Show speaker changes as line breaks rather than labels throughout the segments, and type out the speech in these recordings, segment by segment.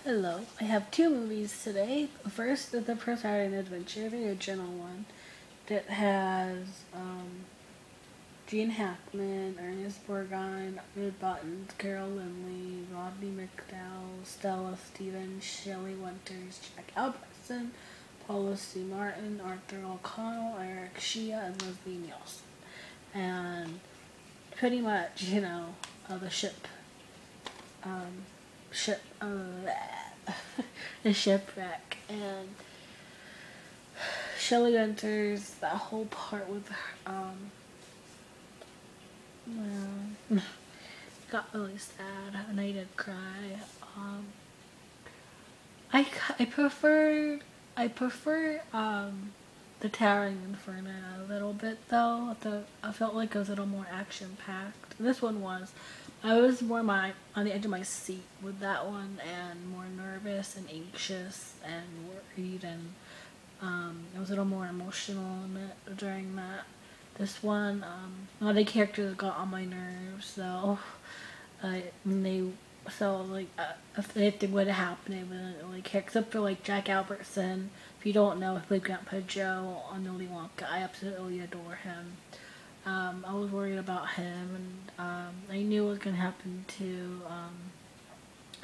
Hello, I have two movies today. First is the Poseidon Adventure, the original one, that has Gene Hackman, Ernest Borgnine, Red Buttons, Carol Lindley, Rodney McDowell, Stella Stevens, Shelley Winters, Jack Albertson, Paula C. Martin, Arthur O'Connell, Eric Shea, and Leslie Nielsen. And pretty much, the um, ship, the shipwreck, and Shelley enters that whole part with well, got really sad, and I did cry. Um, I prefer the Towering Inferno a little bit though. I felt like it was a little more action packed. This one was. I was more on the edge of my seat with that one, and more nervous and anxious and worried, and I was a little more emotional in it during that. This one, a lot of the characters got on my nerves, so they if anything would have happened, I wouldn't really care. Except for like Jack Albertson. If you don't know, he played Grandpa Joe on Willy Wonka. I absolutely adore him. I was worried about him, and I knew what was gonna happen to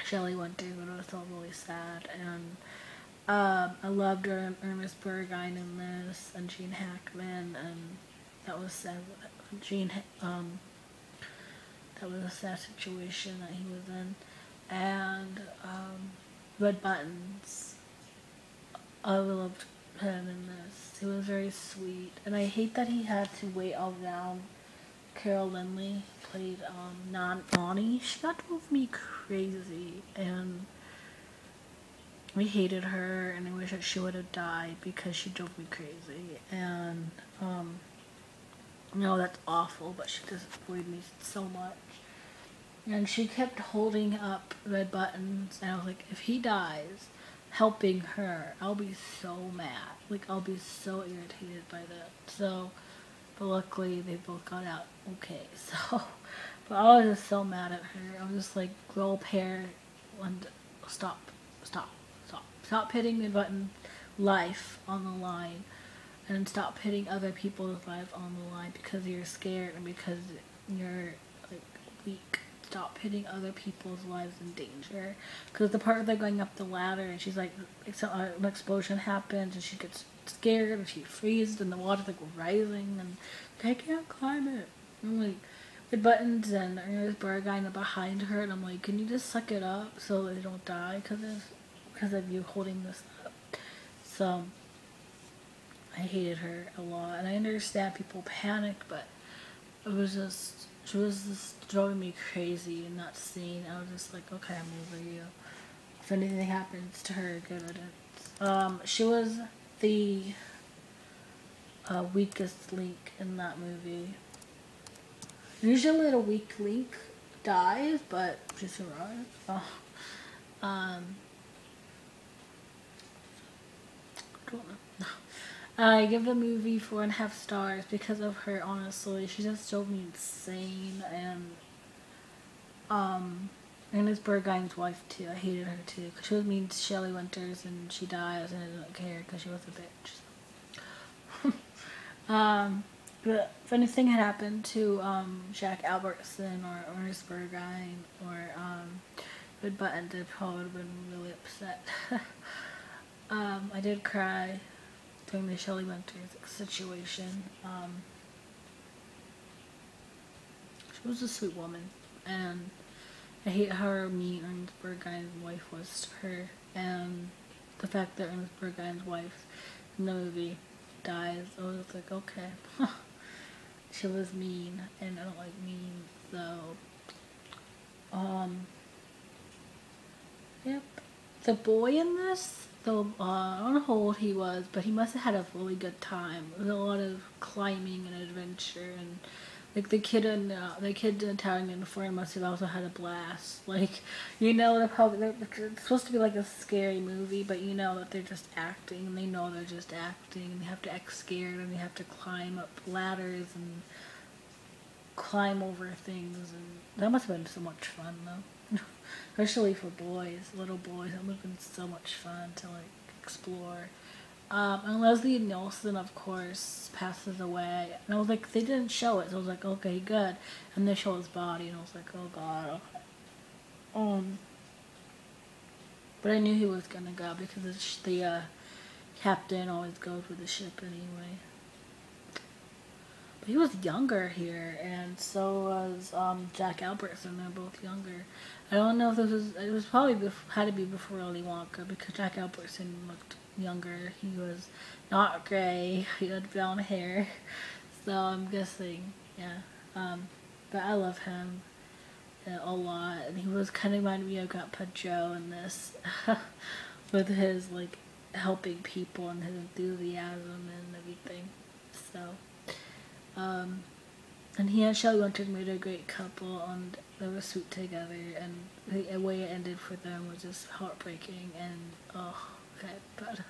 Shelley Winters, but it was still really sad. And I loved Ernest Borgnine in this, and Gene Hackman, and that was sad. Gene, that was a sad situation that he was in, and Red Buttons. I loved him in this. He was very sweet, and I hate that he had to wait all down. Carol Lindley played Nani. She got drove me crazy, and I hated her, and I wish that she would have died because she drove me crazy. And no, that's awful, but she disappointed me so much. And she kept holding up Red Buttons, and I was like, if he dies helping her, I'll be so mad. Like, I'll be so irritated by that. So, but luckily they both got out okay. So, but I was just so mad at her. I was just like, grow a pair, and stop, stop, stop. Stop hitting the button life on the line, and stop hitting other people's lives on the line because you're scared and because you're like weak. Stop hitting other people's lives in danger. Because the part where they're going up the ladder and she's like, an explosion happens and she gets scared and she freezes and the water's like rising and I can't climb it. I'm like, with Buttons and there's Borgnine behind her, and I'm like, can you just suck it up so they don't die because of you holding this up? So I hated her a lot, and I understand people panic, but she was just driving me crazy in that scene. I was just like, okay, I'm over you. If anything happens to her, good riddance. She was the weakest link in that movie. Usually the weak link dies, but she survived. Oh. I don't know. I give the movie 4.5 stars because of her. Honestly, she just drove me insane, and it's Berghain's wife too. I hated her too because she was mean to Shelley Winters, and she dies, and I didn't care because she was a bitch. But if anything had happened to Jack Albertson or Ernest Borgnine or Red Buttons, I probably would have been really upset. I did cry during the Shelley Winters situation. She was a sweet woman, and I hate how mean Ernest Borgnine's wife was to her, and the fact that Ernest Borgnine's wife in the movie dies. I was like, okay, she was mean, and I don't like mean, so yep. The boy in this, though, I don't know how old he was, but he must have had a really good time. There was a lot of climbing and adventure, and like the kid in Italian uniform must have also had a blast. Like, it's supposed to be like a scary movie, but you know that they're just acting, and they know they're just acting, and they have to act scared, and they have to climb up ladders and climb over things, and that must have been so much fun though. especially for boys, little boys. It would have been so much fun to like explore. And Leslie Nielsen, of course, passes away. And I was like, they didn't show it, so I was like, okay, good. And they show his body, and I was like, oh god. Okay. But I knew he was gonna go because the captain always goes with the ship anyway. But he was younger here, and so was Jack Albertson. They're both younger. I don't know if it was probably had to be before Willy Wonka because Jack Albertson looked younger. He was not gray. He had brown hair, so I'm guessing, yeah. But I love him a lot, and he was kind of reminded me of Grandpa Joe in this, with his like helping people and his enthusiasm and everything. So, and he and Shelley Winters made a great couple, and they were sweet together, and the way it ended for them was just heartbreaking, and oh, okay, but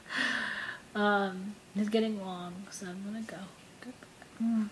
it's getting long, so I'm gonna go. Goodbye.